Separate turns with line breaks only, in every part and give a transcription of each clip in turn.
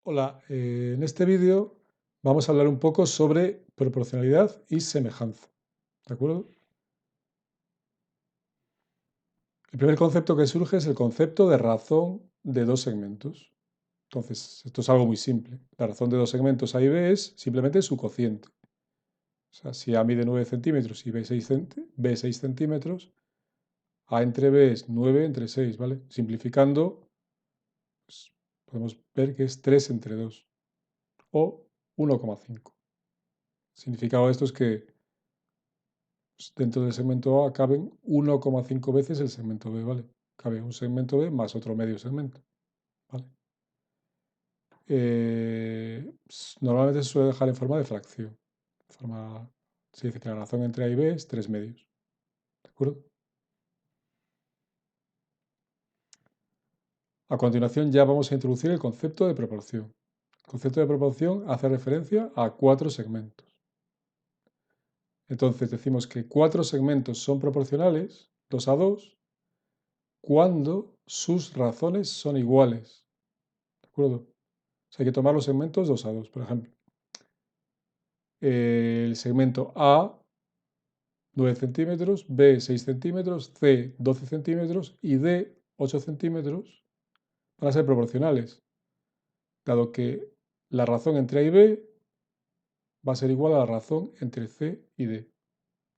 Hola, en este vídeo vamos a hablar un poco sobre proporcionalidad y semejanza, ¿de acuerdo? El primer concepto que surge es el concepto de razón de dos segmentos. Entonces, esto es algo muy simple. La razón de dos segmentos A y B es simplemente su cociente. O sea, si A mide 9 centímetros y B 6 centímetros, A entre B es 9 entre 6, ¿vale? Simplificando, pues, podemos ver que es 3 entre 2 o 1,5. El significado de esto es que dentro del segmento A caben 1,5 veces el segmento B, ¿vale? Cabe un segmento B más otro medio segmento, ¿vale? Normalmente se suele dejar en forma de fracción. Se dice que la razón entre A y B es 3 medios, ¿de acuerdo? A continuación ya vamos a introducir el concepto de proporción. El concepto de proporción hace referencia a 4 segmentos. Entonces decimos que 4 segmentos son proporcionales, 2 a 2, cuando sus razones son iguales, ¿de acuerdo? O sea, hay que tomar los segmentos 2 a 2, por ejemplo. El segmento A, 9 centímetros, B, 6 centímetros, C, 12 centímetros y D, 8 centímetros, van a ser proporcionales, dado que la razón entre A y B va a ser igual a la razón entre C y D.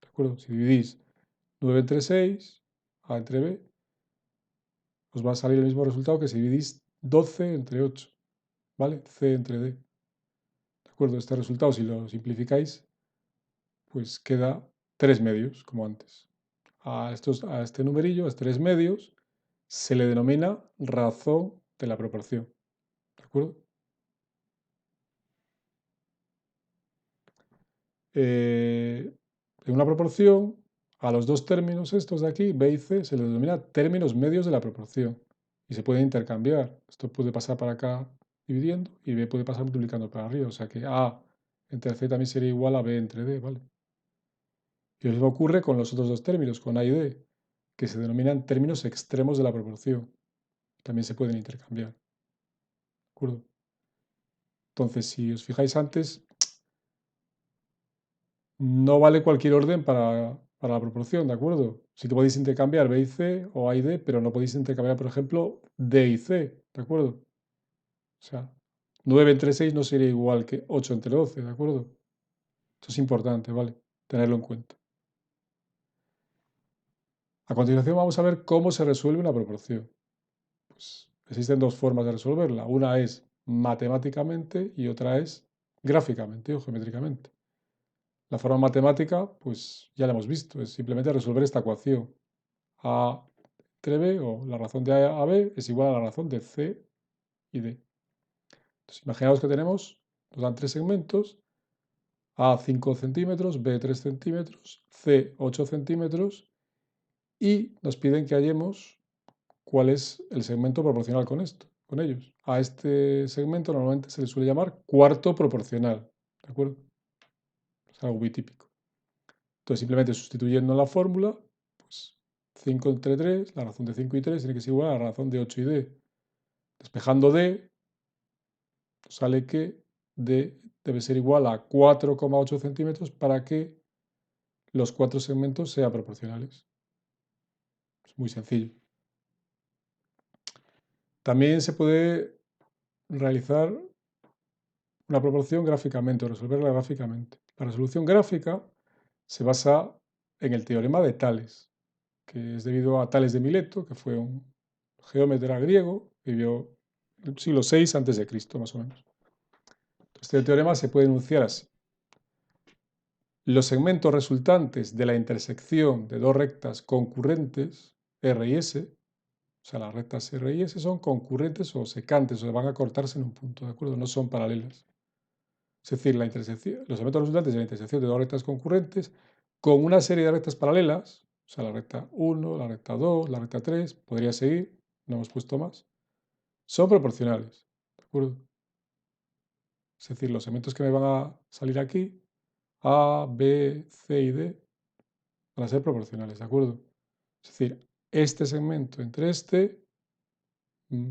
¿De acuerdo? Si dividís 9 entre 6, A entre B, os va a salir el mismo resultado que si dividís 12 entre 8, ¿vale? C entre D. ¿De acuerdo? Este resultado, si lo simplificáis, pues queda 3 medios, como antes. A este numerillo, a 3 medios, se le denomina razón de la proporción. ¿De acuerdo? En una proporción, a los dos términos estos de aquí, B y C, se les denomina términos medios de la proporción. Y se pueden intercambiar. Esto puede pasar para acá dividiendo y B puede pasar multiplicando para arriba. O sea que A entre C también sería igual a B entre D, ¿vale? Y lo mismo ocurre con los otros dos términos, con A y D, que se denominan términos extremos de la proporción. También se pueden intercambiar. ¿De acuerdo? Entonces, si os fijáis antes, no vale cualquier orden para la proporción, ¿de acuerdo? Sí que podéis intercambiar B y C o A y D, pero no podéis intercambiar, por ejemplo, D y C, ¿de acuerdo? O sea, 9 entre 6 no sería igual que 8 entre 12, ¿de acuerdo? Esto es importante, ¿vale? Tenerlo en cuenta. A continuación vamos a ver cómo se resuelve una proporción. Pues existen dos formas de resolverla. Una es matemáticamente y otra es gráficamente o geométricamente. La forma matemática, pues ya la hemos visto, es simplemente resolver esta ecuación. A entre B, o la razón de A a B, es igual a la razón de C y D. Entonces, imaginaos que nos dan tres segmentos, A 5 centímetros, B 3 centímetros, C 8 centímetros, y nos piden que hallemos cuál es el segmento proporcional con ellos. A este segmento normalmente se le suele llamar cuarto proporcional, ¿de acuerdo? Es algo muy típico. Entonces, simplemente sustituyendo en la fórmula, pues 5 entre 3, la razón de 5 y 3 tiene que ser igual a la razón de 8 y D. Despejando D, sale que D debe ser igual a 4,8 centímetros para que los cuatro segmentos sean proporcionales. Es muy sencillo. También se puede realizar una proporción gráficamente o resolverla gráficamente. La resolución gráfica se basa en el teorema de Tales, que es debido a Tales de Mileto, que fue un geómetra griego, que vivió en el siglo VI a.C., más o menos. Este teorema se puede enunciar así. Los segmentos resultantes de la intersección de dos rectas concurrentes, R y S, o sea, las rectas R y S son concurrentes o secantes, o van a cortarse en un punto, ¿de acuerdo? No son paralelas. Es decir, los segmentos resultantes de la intersección de dos rectas concurrentes con una serie de rectas paralelas, o sea, la recta 1, la recta 2, la recta 3, podría seguir, no hemos puesto más, son proporcionales, ¿de acuerdo? Es decir, los segmentos que me van a salir aquí, A, B, C y D, van a ser proporcionales, ¿de acuerdo? Es decir, este segmento entre este,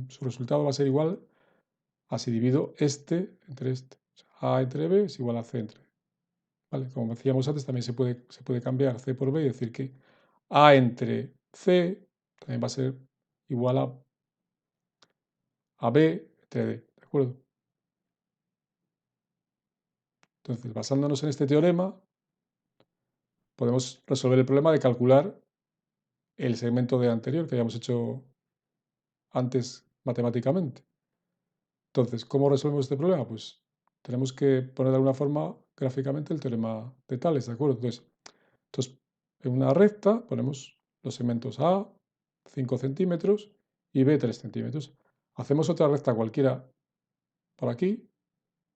su resultado va a ser igual Así divido este entre este. O sea, A entre B es igual a C entre B. ¿Vale? Como decíamos antes, también se puede cambiar C por B y decir que A entre C también va a ser igual a B entre D. ¿De acuerdo? Entonces, basándonos en este teorema, podemos resolver el problema de calcular el segmento D anterior que habíamos hecho antes matemáticamente. Entonces, ¿cómo resolvemos este problema? Pues tenemos que poner de alguna forma gráficamente el teorema de Tales, ¿de acuerdo? Entonces, en una recta ponemos los segmentos A, 5 centímetros, y B, 3 centímetros. Hacemos otra recta cualquiera por aquí,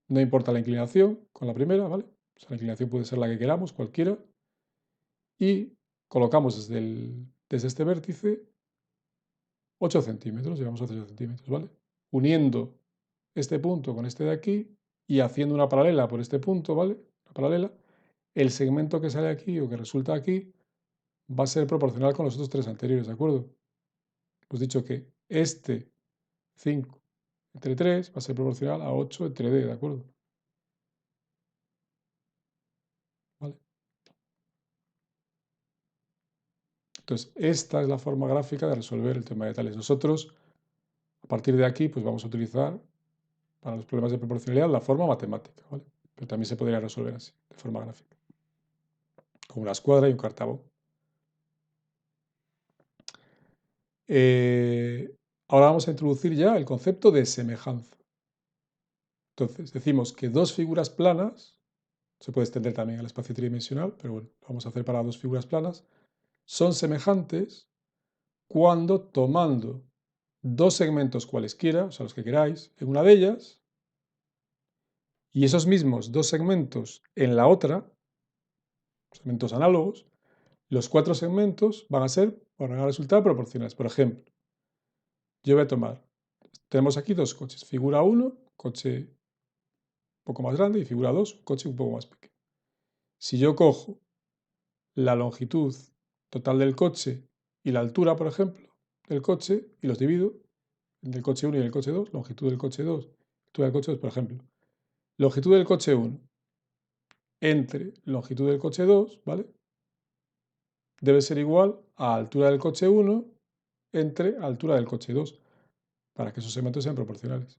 no importa la inclinación con la primera, ¿vale? O sea, la inclinación puede ser la que queramos, cualquiera, y colocamos desde este vértice 8 centímetros, llevamos a 8 centímetros, ¿vale? Uniendo este punto con este de aquí y haciendo una paralela por este punto, ¿vale? Una paralela, el segmento que sale aquí o que resulta aquí va a ser proporcional con los otros tres anteriores, ¿de acuerdo? Hemos dicho que este 5 entre 3 va a ser proporcional a 8 entre D, ¿de acuerdo? ¿Vale? Entonces, esta es la forma gráfica de resolver el tema de Tales. Nosotros, a partir de aquí, pues vamos a utilizar para los problemas de proporcionalidad la forma matemática, ¿vale? Pero también se podría resolver así, de forma gráfica, con una escuadra y un cartabón. Ahora vamos a introducir ya el concepto de semejanza. Entonces, decimos que dos figuras planas, se puede extender también al espacio tridimensional, pero bueno, lo vamos a hacer para dos figuras planas, son semejantes cuando tomando dos segmentos cualesquiera, o sea, los que queráis, en una de ellas, y esos mismos dos segmentos en la otra, segmentos análogos, los cuatro segmentos van a resultar proporcionales. Por ejemplo, yo voy a tomar, tenemos aquí dos coches, figura 1, coche un poco más grande, y figura 2, coche un poco más pequeño. Si yo cojo la longitud total del coche y la altura, por ejemplo, del coche, y los divido, entre el coche 1 y el coche 2, longitud del coche 2, altura del coche 2, por ejemplo, longitud del coche 1 entre longitud del coche 2, ¿vale? Debe ser igual a altura del coche 1 entre altura del coche 2, para que esos segmentos sean proporcionales.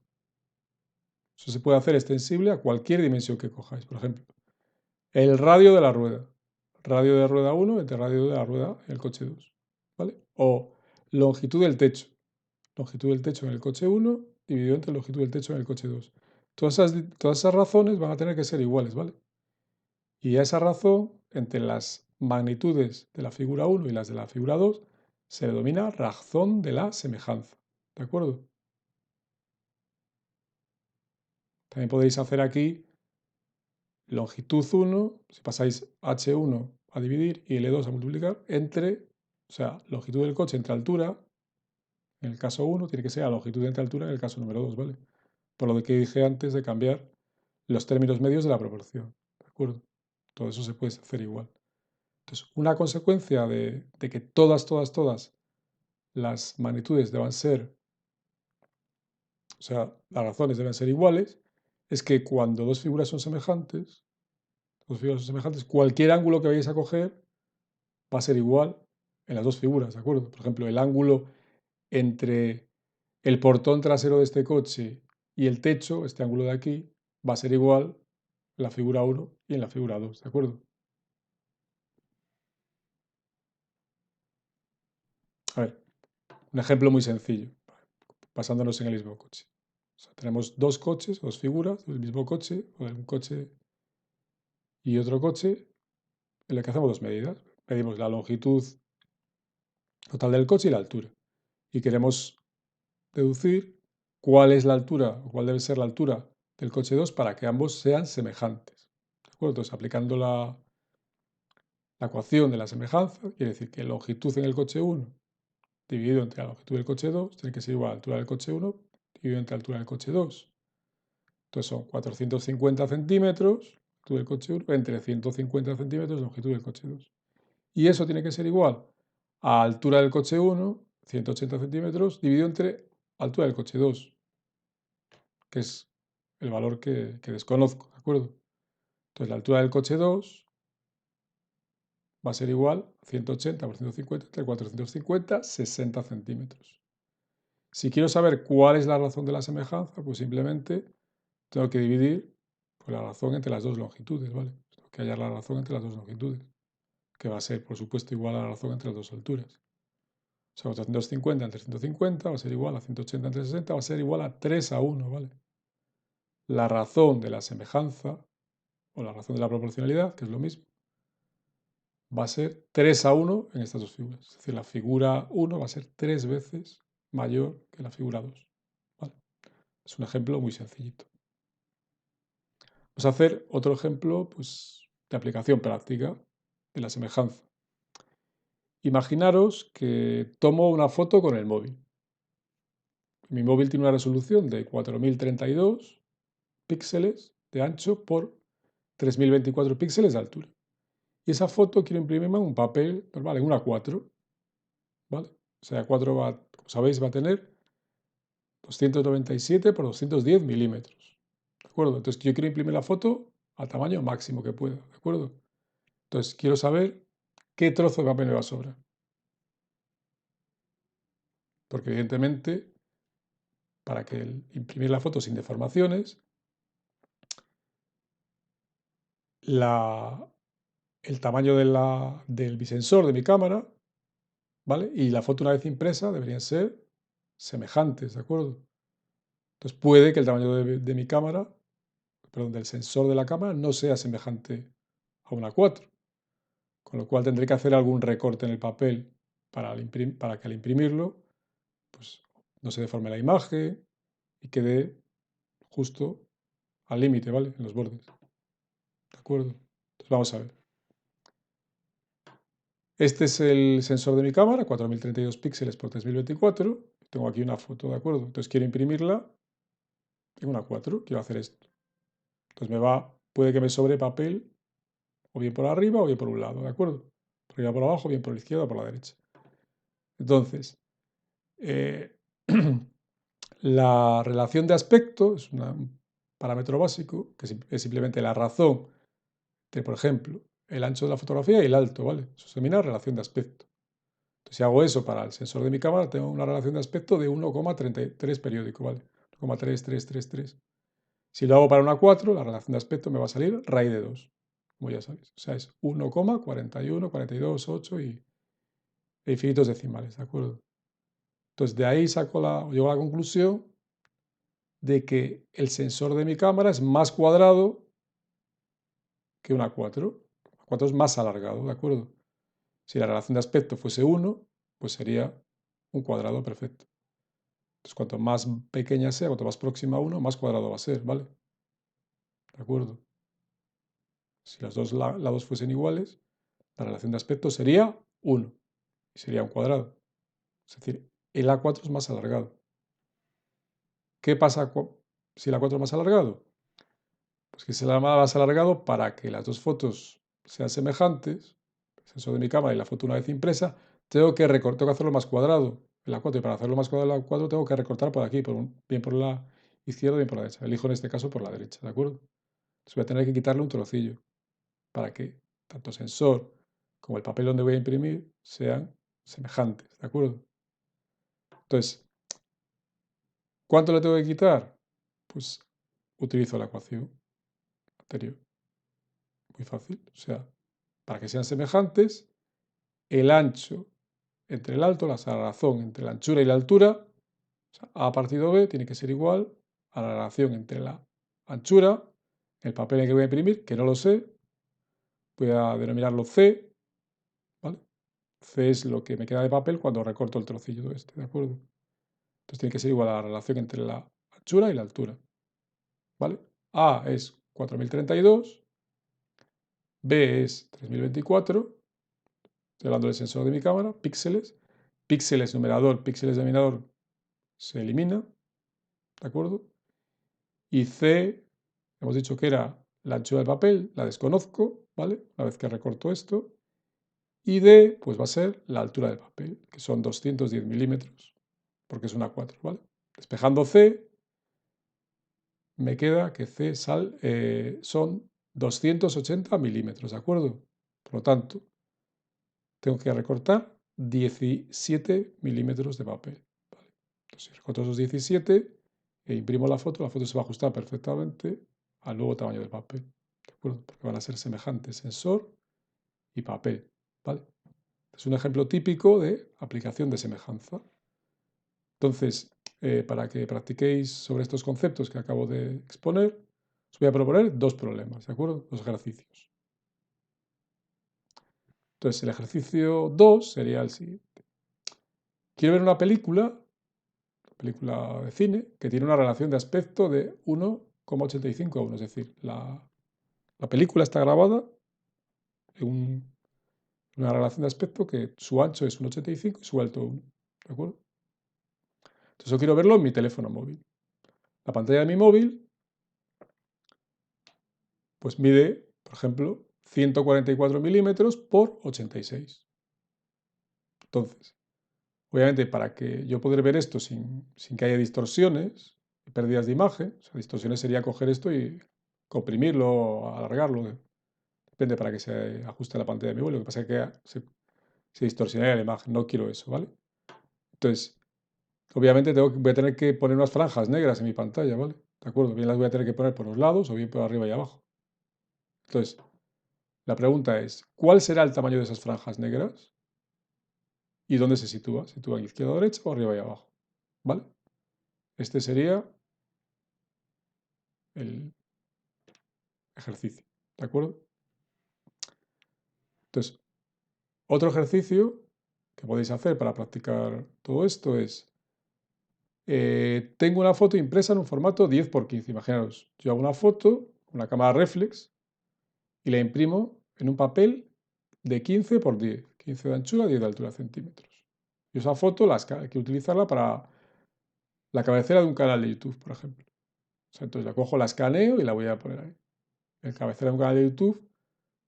Eso se puede hacer extensible a cualquier dimensión que cojáis. Por ejemplo, el radio de la rueda. Radio de rueda 1 entre radio de la rueda en el coche 2. ¿Vale? O longitud del techo. Longitud del techo en el coche 1 dividido entre longitud del techo en el coche 2. Todas esas razones van a tener que ser iguales, ¿vale? Y a esa razón, entre las magnitudes de la figura 1 y las de la figura 2, se le denomina razón de la semejanza. ¿De acuerdo? También podéis hacer aquí longitud 1, si pasáis H1 a dividir y L2 a multiplicar, o sea, longitud del coche entre altura, en el caso 1, tiene que ser la longitud entre altura en el caso número 2, ¿vale? Por lo que dije antes de cambiar los términos medios de la proporción, ¿de acuerdo? Todo eso se puede hacer igual. Entonces, una consecuencia de que todas las magnitudes deban ser, o sea, las razones deben ser iguales, es que cuando dos figuras son semejantes, cualquier ángulo que vayáis a coger va a ser igual en las dos figuras, ¿de acuerdo? Por ejemplo, el ángulo entre el portón trasero de este coche y el techo, este ángulo de aquí, va a ser igual en la figura 1 y en la figura 2, ¿de acuerdo? A ver, un ejemplo muy sencillo, basándonos en el mismo coche. O sea, tenemos dos coches, dos figuras del mismo coche, o de un coche y otro coche, en el que hacemos dos medidas. Medimos la longitud total del coche y la altura. Y queremos deducir cuál es la altura o cuál debe ser la altura del coche 2 para que ambos sean semejantes. ¿De acuerdo? Entonces, aplicando la ecuación de la semejanza, quiere decir que longitud en el coche 1 dividido entre la longitud del coche 2 tiene que ser igual a la altura del coche 1 dividido entre la altura del coche 2. Entonces son 450 centímetros longitud del coche 1 entre 150 centímetros longitud del coche 2. Y eso tiene que ser igual a altura del coche 1, 180 centímetros, dividido entre altura del coche 2. que es el valor que desconozco, ¿de acuerdo? Entonces la altura del coche 2 va a ser igual a 180 por 150 entre 450, 60 centímetros. Si quiero saber cuál es la razón de la semejanza, pues simplemente tengo que dividir por la razón entre las dos longitudes, ¿vale? Tengo que hallar la razón entre las dos longitudes, que va a ser, por supuesto, igual a la razón entre las dos alturas. O sea, 450 entre 150 va a ser igual a 180 entre 60, va a ser igual a 3 a 1, ¿vale? La razón de la semejanza, o la razón de la proporcionalidad, que es lo mismo, va a ser 3 a 1 en estas dos figuras. Es decir, la figura 1 va a ser 3 veces mayor que la figura 2. ¿Vale? Es un ejemplo muy sencillito. Vamos a hacer otro ejemplo pues, de aplicación práctica de la semejanza. Imaginaros que tomo una foto con el móvil. Mi móvil tiene una resolución de 4032 píxeles de ancho por 3024 píxeles de altura. Y esa foto quiero imprimirme en un papel normal, en una 4. ¿Vale? O sea, 4 va, como sabéis, va a tener 297 por 210 milímetros. ¿De acuerdo? Entonces yo quiero imprimir la foto al tamaño máximo que pueda. ¿De acuerdo? Entonces quiero saber qué trozo de papel me va a sobrar. Porque evidentemente, para que imprimir la foto sin deformaciones, el tamaño del bisensor de mi cámara, ¿vale? Y la foto una vez impresa deberían ser semejantes, ¿de acuerdo? Entonces puede que el tamaño de mi cámara, perdón, del sensor de la cámara no sea semejante a una 4, con lo cual tendré que hacer algún recorte en el papel para que al imprimirlo pues, no se deforme la imagen y quede justo al límite, ¿vale? En los bordes. ¿De acuerdo? Entonces vamos a ver. Este es el sensor de mi cámara, 4032 píxeles por 3024. Tengo aquí una foto, ¿de acuerdo? Entonces quiero imprimirla en una 4. Quiero hacer esto. Entonces puede que me sobre papel o bien por arriba o bien por un lado, ¿de acuerdo? Por arriba por abajo, bien por la izquierda o por la derecha. Entonces, eh, la relación de aspecto es un parámetro básico, que es simplemente la razón de, por ejemplo, el ancho de la fotografía y el alto, ¿vale? Eso se denomina relación de aspecto. Entonces, si hago eso para el sensor de mi cámara, tengo una relación de aspecto de 1,33 periódico, ¿vale? 1,3333. Si lo hago para una 4, la relación de aspecto me va a salir raíz de 2, como ya sabéis. O sea, es 1,41, 42, 8 y infinitos decimales, ¿de acuerdo? Entonces, de ahí llego a la conclusión de que el sensor de mi cámara es más cuadrado que una 4. La 4 es más alargado, ¿de acuerdo? Si la relación de aspecto fuese 1, pues sería un cuadrado perfecto. Entonces, cuanto más pequeña sea, cuanto más próxima a 1, más cuadrado va a ser, ¿vale? ¿De acuerdo? Si los dos lados fuesen iguales, la relación de aspecto sería 1 y sería un cuadrado. Es decir, el A4 es más alargado. ¿Qué pasa si el A4 es más alargado? Pues que será más alargado para que las dos fotos sean semejantes, el sensor de mi cámara y la foto una vez impresa, tengo que hacerlo más cuadrado, el A4, y para hacerlo más cuadrado el A4 tengo que recortar por aquí, bien por la izquierda, bien por la derecha. Elijo en este caso por la derecha, ¿de acuerdo? Entonces voy a tener que quitarle un trocillo para que tanto el sensor como el papel donde voy a imprimir sean semejantes, ¿de acuerdo? Entonces, ¿cuánto le tengo que quitar? Pues utilizo la ecuación anterior. Muy fácil. O sea, para que sean semejantes, el ancho entre el alto, la razón entre la anchura y la altura, o sea, A partido B tiene que ser igual a la relación entre la anchura, el papel en que voy a imprimir, que no lo sé, voy a denominarlo C, ¿vale? C es lo que me queda de papel cuando recorto el trocillo este, ¿de acuerdo? Entonces tiene que ser igual a la relación entre la anchura y la altura, ¿vale? A es 4032, B es 3024, estoy hablando del sensor de mi cámara, píxeles, píxeles numerador, píxeles denominador se elimina, ¿de acuerdo? Y C, hemos dicho que era la anchura del papel, la desconozco, ¿vale? Una vez que recorto esto. Y D, pues va a ser la altura del papel, que son 210 milímetros, porque es una 4, ¿vale? Despejando C, me queda que C son 280 milímetros, ¿de acuerdo? Por lo tanto, tengo que recortar 17 milímetros de papel. ¿Vale? Entonces, si recorto esos 17 e imprimo la foto se va a ajustar perfectamente al nuevo tamaño del papel. ¿De acuerdo? Porque van a ser semejantes sensor y papel. ¿Vale? Es un ejemplo típico de aplicación de semejanza. Entonces, para que practiquéis sobre estos conceptos que acabo de exponer, os voy a proponer dos problemas, ¿de acuerdo? Dos ejercicios. Entonces, el ejercicio 2 sería el siguiente. Quiero ver una película de cine, que tiene una relación de aspecto de 1,85 a 1, es decir, la película está grabada en una relación de aspecto que su ancho es 1,85 y su alto 1, ¿de acuerdo? Entonces yo quiero verlo en mi teléfono móvil. La pantalla de mi móvil, pues mide, por ejemplo, 144 milímetros por 86. Entonces, obviamente, para que yo poder ver esto sin que haya distorsiones y pérdidas de imagen, o sea, distorsiones sería coger esto y comprimirlo o alargarlo, depende para que se ajuste a la pantalla de mi móvil. Lo que pasa es que se distorsionaría la imagen, no quiero eso, ¿vale? Entonces, obviamente voy a tener que poner unas franjas negras en mi pantalla, ¿vale? ¿De acuerdo? Bien las voy a tener que poner por los lados o bien por arriba y abajo. Entonces, la pregunta es, ¿cuál será el tamaño de esas franjas negras? ¿Y dónde se sitúa? ¿Se sitúa en izquierda o derecha o arriba y abajo? ¿Vale? Este sería el ejercicio, ¿de acuerdo? Entonces, otro ejercicio que podéis hacer para practicar todo esto es, tengo una foto impresa en un formato 10×15. Imaginaos, yo hago una foto con una cámara reflex y la imprimo en un papel de 15×10, 15 de anchura, 10 de altura centímetros. Y esa foto hay que utilizarla para la cabecera de un canal de YouTube, por ejemplo. O sea, entonces la cojo, la escaneo y la voy a poner ahí. El cabecera de un canal de YouTube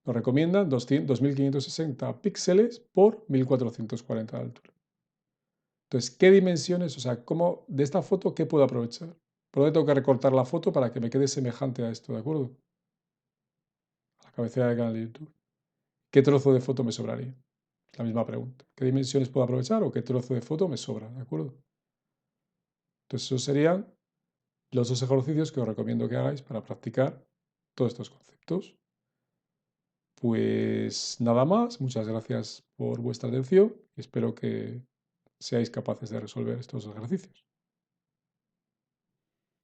nos recomiendan 2560 píxeles por 1440 de altura. Entonces, ¿qué dimensiones? O sea, ¿cómo, de esta foto, qué puedo aprovechar? ¿Por dónde tengo que recortar la foto para que me quede semejante a esto, ¿de acuerdo? A la cabecera del canal de YouTube. ¿Qué trozo de foto me sobraría? Es la misma pregunta. ¿Qué dimensiones puedo aprovechar o qué trozo de foto me sobra? ¿De acuerdo? Entonces, esos serían los dos ejercicios que os recomiendo que hagáis para practicar todos estos conceptos. Pues nada más, muchas gracias por vuestra atención y espero que seáis capaces de resolver estos ejercicios.